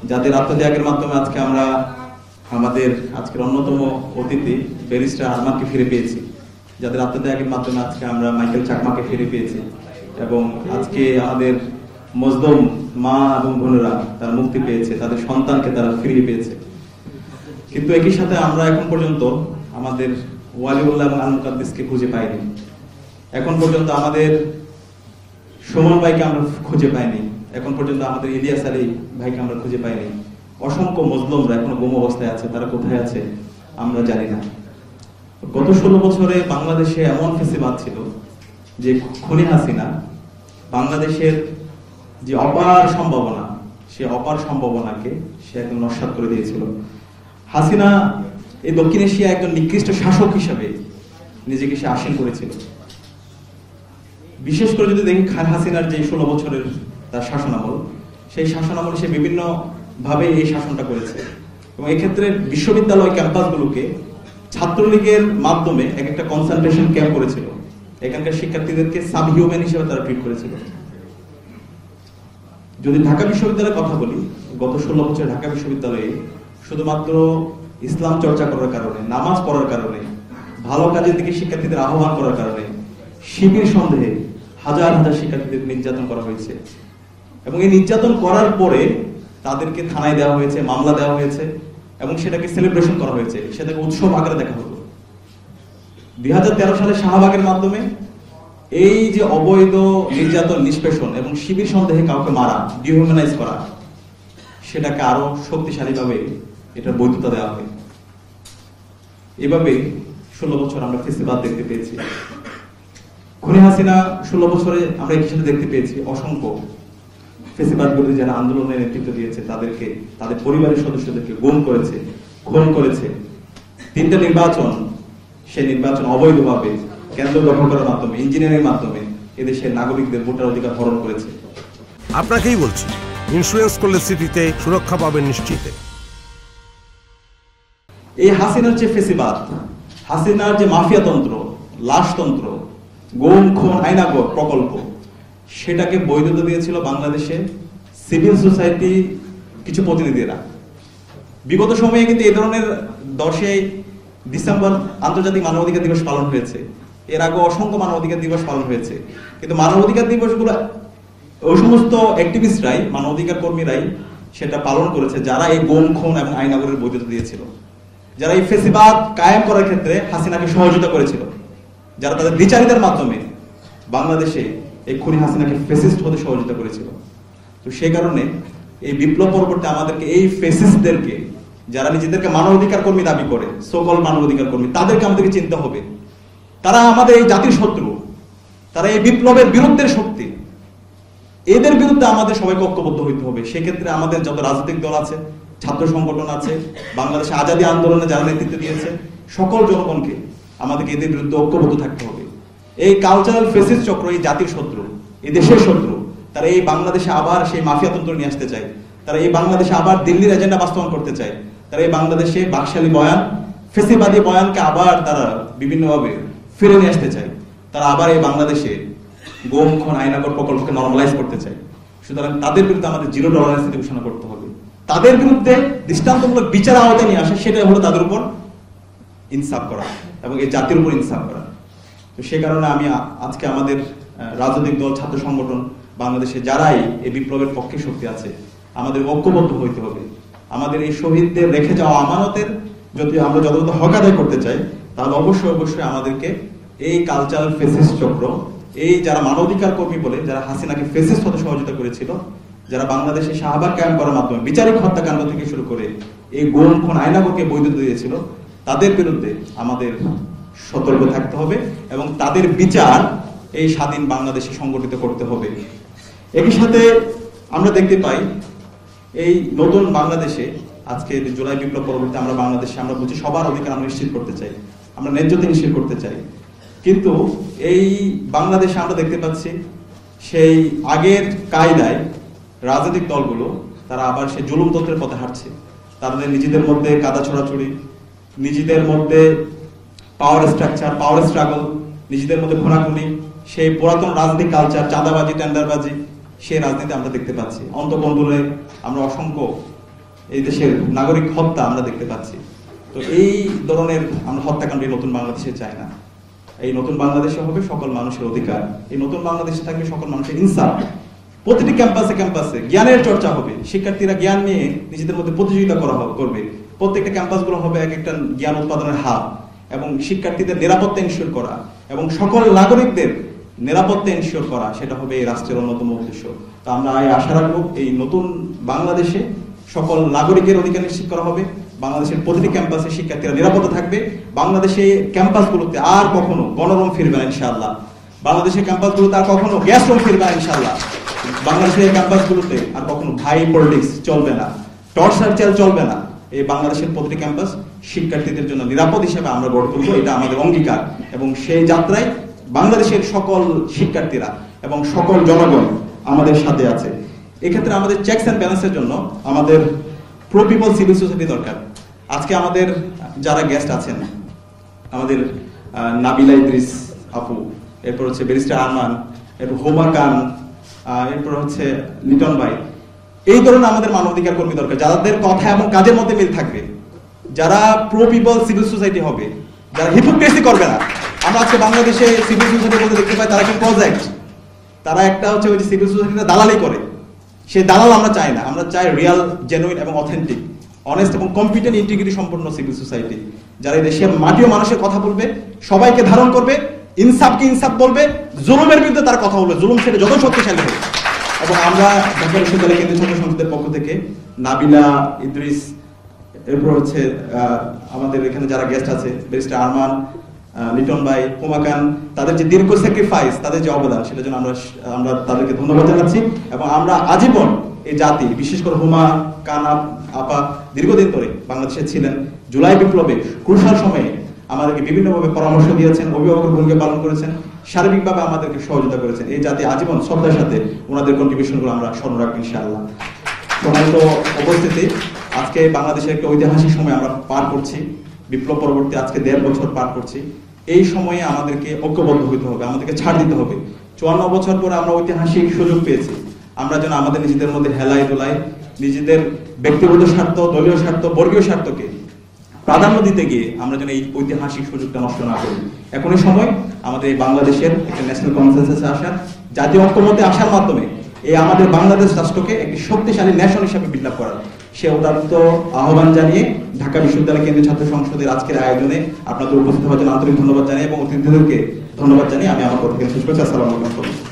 যাদের আত্মত্যাগের মাধ্যমে আজকে আমরা আমাদের আজকের অন্যতম অতিথি ব্যারিস্টার আরমানকে ফিরে পেয়েছি, যাদের আত্মত্যাগের মাধ্যমে আজকে আমরা মাইকেল চাকমাকে ফিরে পেয়েছি, এবং আজকে আমাদের মজলুম মা এবং বোনেরা তারা মুক্তি পেয়েছে, তাদের সন্তানকে তারা ফিরিয়ে পেয়েছে। কিন্তু একই সাথে আমরা এখন পর্যন্ত আমাদের ওয়ালিউল্লাহ এবং আল মুকাদ্দিসকে খুঁজে পাইনি। এখন পর্যন্ত আমাদের সুমন ভাইকে আমরা খুঁজে পাইনি। এখন পর্যন্ত আমাদের ইলিয়াস আলী ভাইকে আমরা খুঁজে পাইনি। অসংখ্য মজলুমরা এখনো গুম অবস্থায় আছে, তারা কোথায় আছে আমরা জানি না। গত 16 বছরে বাংলাদেশে এমন ফেসিবাদ ছিল যে খুনি হাসিনা বাংলাদেশের যে অপার সম্ভাবনা, সে অপার সম্ভাবনাকে সে একদম নস্যাৎ করে দিয়েছিল। হাসিনা এই দক্ষিণ এশিয়া একজন নিকৃষ্ট শাসক হিসেবে নিজেকে সে আসীন করেছিল। বিশেষ করে যদি দেখি খান হাসিনার যে 16 বছরের তার শাসনামল, সেই শাসনামলে সে বিভিন্ন ভাবে এই শাসনটা করেছে, এবং এক্ষেত্রে বিশ্ববিদ্যালয় ক্যাম্পাসগুলোকে ছাত্রলীগের মাধ্যমে এক একটা কনসেন্ট্রেশন ক্যাম্প করেছিল। এখানকার শিক্ষার্থীদেরকে সাব হিউম্যান হিসেবে তারা ট্রিট করেছিল। যদি ঢাকা বিশ্ববিদ্যালয়ের কথা বলি, গত 16 বছর ঢাকা বিশ্ববিদ্যালয়ে শুধুমাত্র ইসলাম চর্চা করার কারণে, নামাজ পড়ার কারণে, ভালো কাজের দিকে শিক্ষার্থীদের আহ্বান করার কারণে শিবির সন্দেহে হাজার হাজার শিক্ষার্থীদের নির্যাতন করা হয়েছে, এবং এই নির্যাতন করার পরে তাদেরকে থানায় দেওয়া হয়েছে, মামলা দেওয়া হয়েছে, এবং সেটাকে সেলিব্রেশন করা হয়েছে, সেটাকে উৎসব আকারে দেখা হতো। 2013 সালে শাহবাগের মাধ্যমে এই যে অবৈধ নির্যাতন, নিষ্পেষণ এবং শিবির সন্দেহে কাউকে মারা, ডিহিউম্যানাইজ করা, সেটাকে আরো শক্তিশালীভাবে এটার বৈধতা দেওয়া হয়। এভাবে 16 বছর আমরা ফেসিবাদ দেখতে পেয়েছি। খুনি হাসিনা 16 বছরে আমরা একই সাথে দেখতে পেয়েছি অসংখ্য ফেসিবাদ বিরোধী যারা আন্দোলনের নেতৃত্ব দিয়েছে তাদেরকে, তাদের পরিবারের সদস্যদেরকে গুম করেছে, খুন করেছে। 3টা নির্বাচন, সেই নির্বাচন অবৈধভাবে কেন্দ্র দখল করার মাধ্যমে, ইঞ্জিনিয়ারিং মাধ্যমে এদেশের নাগরিকদের ভোটার অধিকার হরণ করেছে। আপনাকেই বলছি, ইন্স্যুরেন্স করলে সিটিতে সুরক্ষা পাবেন নিশ্চিতে। এই হাসিনার যে ফেসিবাদ, হাসিনার যে মাফিয়াতন্ত্র, লাশতন্ত্র, গুম খুন আইনাগর প্রকল্প, সেটাকে বৈধতা দিয়েছিল বাংলাদেশে সিভিল সোসাইটি কিছু প্রতিনিধিরা। বিগত সময়ে কিন্তু এই ধরনের 10 ডিসেম্বর আন্তর্জাতিক মানবাধিকার দিবস পালন হয়েছে, এর আগে অসংখ্য মানবাধিকার দিবস পালন হয়েছে, কিন্তু মানবাধিকার দিবসগুলো ওই সমস্ত অ্যাক্টিভিস্টরাই, মানবাধিকার কর্মীরাই সেটা পালন করেছে যারা এই গুম খুন এবং আইনাগরের বৈধতা দিয়েছিল, যারা এই ফেসিবাদ কায়েম করার ক্ষেত্রে হাসিনাকে সহযোগিতা করেছিল, যারা তাদের বিচারিতার মাধ্যমে বাংলাদেশে এই খুনি হাসিনাকে ফেসিস্ট হতে সহযোগিতা করেছিল। তো সেই কারণে এই বিপ্লব পরবর্তী আমাদেরকে এই ফেসিস্টদেরকে, যারা নিজেদেরকে মানবাধিকার কর্মী দাবি করে, সকল মানবাধিকার কর্মী, তাদেরকে আমাদেরকে চিনতে হবে। তারা আমাদের এই জাতির শত্রু, তারা এই বিপ্লবের বিরুদ্ধের শক্তি। এদের বিরুদ্ধে আমাদের সবাইকে ঐক্যবদ্ধ হইতে হবে। সেক্ষেত্রে আমাদের যত রাজনৈতিক দল আছে, ছাত্র সংগঠন আছে, বাংলাদেশে আজাদী আন্দোলনে যারা নেতৃত্ব দিয়েছে, সকল জনগণকে আমাদেরকে এদের বিরুদ্ধে ঐক্যবদ্ধ থাকতে হবে। এই কালচারাল ফেসিস্ট চক্র এই জাতির শত্রু, এই দেশের শত্রু। তারা এই বাংলাদেশে আবার সেই মাফিয়াতন্ত্র নিয়ে আসতে চায়, তারা এই বাংলাদেশে আবার দিল্লির এজেন্ডা বাস্তবায়ন করতে চায়, তারা এই বাংলাদেশে বাকশালী বয়ান, ফেসিবাদী বয়ানকে আবার তারা বিভিন্নভাবে ফিরে নিয়ে আসতে চায়, তারা আবার এই বাংলাদেশে গুম খুন আইনাগর প্রকল্পকে নরমালাইজ করতে চায়। সুতরাং তাদের বিরুদ্ধে আমাদের জিরো টলারেন্স নীতি ঘোষণা করতে হবে। তাদের বিরুদ্ধে দৃষ্টান্তমূলক বিচার আওতায় নিয়ে আসে, সেটাই হলো তাদের উপর ইনসাফ করা এবং এই জাতির উপর ইনসাফ করা। তো সে কারণে আমি আজকে আমাদের রাজনৈতিক দল, ছাত্র সংগঠন, বাংলাদেশে যারাই এই বিপ্লবের পক্ষে শক্তি আছে, আমাদের ঐক্যবদ্ধ হইতে হবে। আমাদের এই শহীদদের রেখে যাওয়া আমানতের যদি আমরা যথাযথ হক আদায় করতে চাই, তাহলে অবশ্যই অবশ্যই আমাদেরকে এই কালচারাল ফেসিস্ট চক্র, এই যারা মানবাধিকার কর্মী বলে, যারা হাসিনাকে ফেসিস্ট হতে সহযোগিতা করেছিল, যারা বাংলাদেশে শাহবাগ কায়েম করার মাধ্যমে বিচারিক হত্যাকাণ্ড থেকে শুরু করে এই গুম খুন আইনাগরকে বৈধতা দিয়েছিল, তাদের বিরুদ্ধে আমাদের সতর্ক থাকতে হবে এবং তাদের বিচার এই স্বাধীন বাংলাদেশে সংগঠিত করতে হবে। একই সাথে আমরা দেখতে পাই এই নতুন বাংলাদেশে, আজকে জুলাই বিপ্লব পরবর্তী আমরা বাংলাদেশে আমরা বলছি সবার অধিকার আমরা নিশ্চিত করতে চাই, আমরা ন্যায্যতা নিশ্চিত করতে চাই। কিন্তু এই বাংলাদেশে আমরা দেখতে পাচ্ছি সেই আগের কায়দায় রাজনৈতিক দলগুলো তারা আবার সেই জুলুম তন্ত্রের পথে হাঁটছে। তাদের নিজেদের মধ্যে কাদা ছড়াছড়ি, নিজেদের মধ্যে পাওয়ার স্ট্রাকচার, পাওয়ার স্ট্রাগল, নিজেদের মধ্যে খুনাখুনি, সেই পুরাতন রাজনৈতিক কালচার, চাঁদাবাজি, টেন্ডারবাজি, সেই রাজনীতি আমরা দেখতে পাচ্ছি। অন্তকন্দলে আমরা অসংখ্য এই দেশের নাগরিক হত্যা আমরা দেখতে পাচ্ছি। তো এই ধরনের আমরা হত্যাকাণ্ড এই নতুন বাংলাদেশে চাই না। এই নতুন বাংলাদেশে হবে সকল মানুষের অধিকার, এই নতুন বাংলাদেশে থাকবে সকল মানুষের ইনসাফ। প্রতিটি ক্যাম্পাসে ক্যাম্পাসে জ্ঞানের চর্চা হবে, শিক্ষার্থীরা জ্ঞান নিয়ে নিজেদের মধ্যে প্রতিযোগিতা করবে। প্রত্যেকটা ক্যাম্পাসগুলো হবে এক একটা জ্ঞান উৎপাদনের হাব, এবং শিক্ষার্থীদের নিরাপত্তা এনশিওর করা এবং সকল নাগরিকদের নিরাপত্তা এনশিওর করা, সেটা হবে এই রাষ্ট্রের অন্যতম উদ্দেশ্য। তো আমরা এই আশা রাখবো এই নতুন বাংলাদেশে সকল নাগরিকের অধিকার নিশ্চিত করা হবে, বাংলাদেশের প্রতিটি ক্যাম্পাসে শিক্ষার্থীরা নিরাপদে থাকবে, বাংলাদেশে ক্যাম্পাসগুলোতে আর কখনো গণরুম ফিরবে না ইনশাআল্লাহ, বাংলাদেশের ক্যাম্পাসগুলোতে আর কখনো গ্যাস রুম ফিরবে না ইনশাআল্লাহ, বাংলাদেশের ক্যাম্পাসগুলোতে আর কখনো ভাই পলিটিক্স চলবে না, টর্চার চাল চলবে না। এই বাংলাদেশের প্রতিটি ক্যাম্পাস শিক্ষার্থীদের জন্য নিরাপদ হিসেবে আমরা গড়ে তুলবো, এটা আমাদের অঙ্গীকার। এবং সেই যাত্রায় বাংলাদেশের সকল শিক্ষার্থীরা এবং সকল জনগণ আমাদের সাথে আছে। এক্ষেত্রে আমাদের চেকস অ্যান্ড ব্যালেন্সের জন্য আমাদের প্রো পিপল সিভিল সোসাইটি দরকার। আজকে আমাদের যারা গেস্ট আছেন, আমাদের নাবিলা ইদ্রিস আপু, এরপর হচ্ছে ব্যারিস্টার আরমান, এরপর হোমা খান, এরপর হচ্ছে লিটন ভাই, এই ধরনের আমাদের মানবাধিকার কর্মী দরকার, যাদের কথা এবং কাজের মধ্যে মিল থাকবে, যারা প্রো পিপল সিভিল সোসাইটি হবে, যারা হিপোক্রেসি করবে না। আমরা আজকে বাংলাদেশে সিভিল সোসাইটি বলতে দেখতে পাই তারা একটা প্রজেক্ট, তারা একটা হচ্ছে ওই যে সিভিল সোসাইটিটা দালালি করে, সেই দালাল আমরা চাই না। আমরা চাই রিয়াল, জেনুইন এবং অথেন্টিক, অনেস্ট এবং কম্পিটেন্ট ইন্টিগ্রিটি সম্পন্ন সিভিল সোসাইটি, যারা এই দেশের মাটি ও মানুষের কথা বলবে, সবাইকে ধারণ করবে, ইনসাফকে ইনসাফ বলবে, জুলুমের বিরুদ্ধে তার কথা বলবে, জুলুম সেটা যত শক্তিশালী হবে। এবং আমরা ঢাকা বিশ্ববিদ্যালয় কেন্দ্রীয় ছাত্র সংসদের পক্ষ থেকে নাবিলা ইদ্রিস, এরপর হচ্ছে আমাদের এখানে যারা গেস্ট আছে, ব্যারিস্টার আরমান, লিটন ভাই, হোমা খান, তাদের যে দীর্ঘ স্যাক্রিফাইস, তাদের যে অবদান, সেটার জন্য আমরা তাদেরকে ধন্যবাদ জানাচ্ছি। এবং আমরা আজীবন এই জাতি, বিশেষ করে হোমা খান আপা দীর্ঘদিন ধরে বাংলাদেশে ছিলেন, জুলাই বিপ্লবে ক্রুশাল সময়ে আমাদেরকে বিভিন্নভাবে পরামর্শ দিয়েছেন, অভিভাবকের ভূমিকা পালন করেছেন, সার্বিকভাবে আমাদেরকে সহযোগিতা করেছেন। এই জাতি আজীবন শ্রদ্ধার সাথে ওনাদের কন্ট্রিবিউশনগুলো আমরা স্মরণ রাখবো ইনশাআল্লাহ। সম্মানিত উপস্থিতি, আজকে বাংলাদেশের একটা ঐতিহাসিক সময় আমরা পার করছি, বিপ্লব পরবর্তী আজকে 1.5 বছর পার করছি। এই সময়ে আমাদেরকে ঐক্যবদ্ধ হইতে হবে, আমাদেরকে ছাড় দিতে হবে। 54 বছর পরে আমরা ঐতিহাসিক সুযোগ পেয়েছি, আমরা যেন আমাদের নিজেদের মধ্যে হেলাই দোলাই, নিজেদের ব্যক্তিগত স্বার্থ, দলীয় স্বার্থ, বর্গীয় স্বার্থকে প্রাধান্য দিতে গিয়ে আমরা যেন এই ঐতিহাসিক সুযোগটা নষ্ট না করি। এখনই সময় আমাদের এই বাংলাদেশের একটা ন্যাশনাল কনসেনসাসে আসার, জাতীয় ঐক্যমত্যে আসার মাধ্যমে এই আমাদের বাংলাদেশ রাষ্ট্রকে একটি শক্তিশালী ন্যাশন হিসেবে বিল্ড আপ করার সে উদাত্ত আহ্বান জানিয়ে ঢাকা বিশ্ববিদ্যালয় কেন্দ্রীয় ছাত্র সংসদের আজকের আয়োজনে আপনাদের উপস্থিত হওয়ার জন্য আন্তরিক ধন্যবাদ জানাই এবং অতিথিদেরকে ধন্যবাদ জানিয়ে আমি আমার কথা শেষ করছি। আসসালামু আলাইকুম।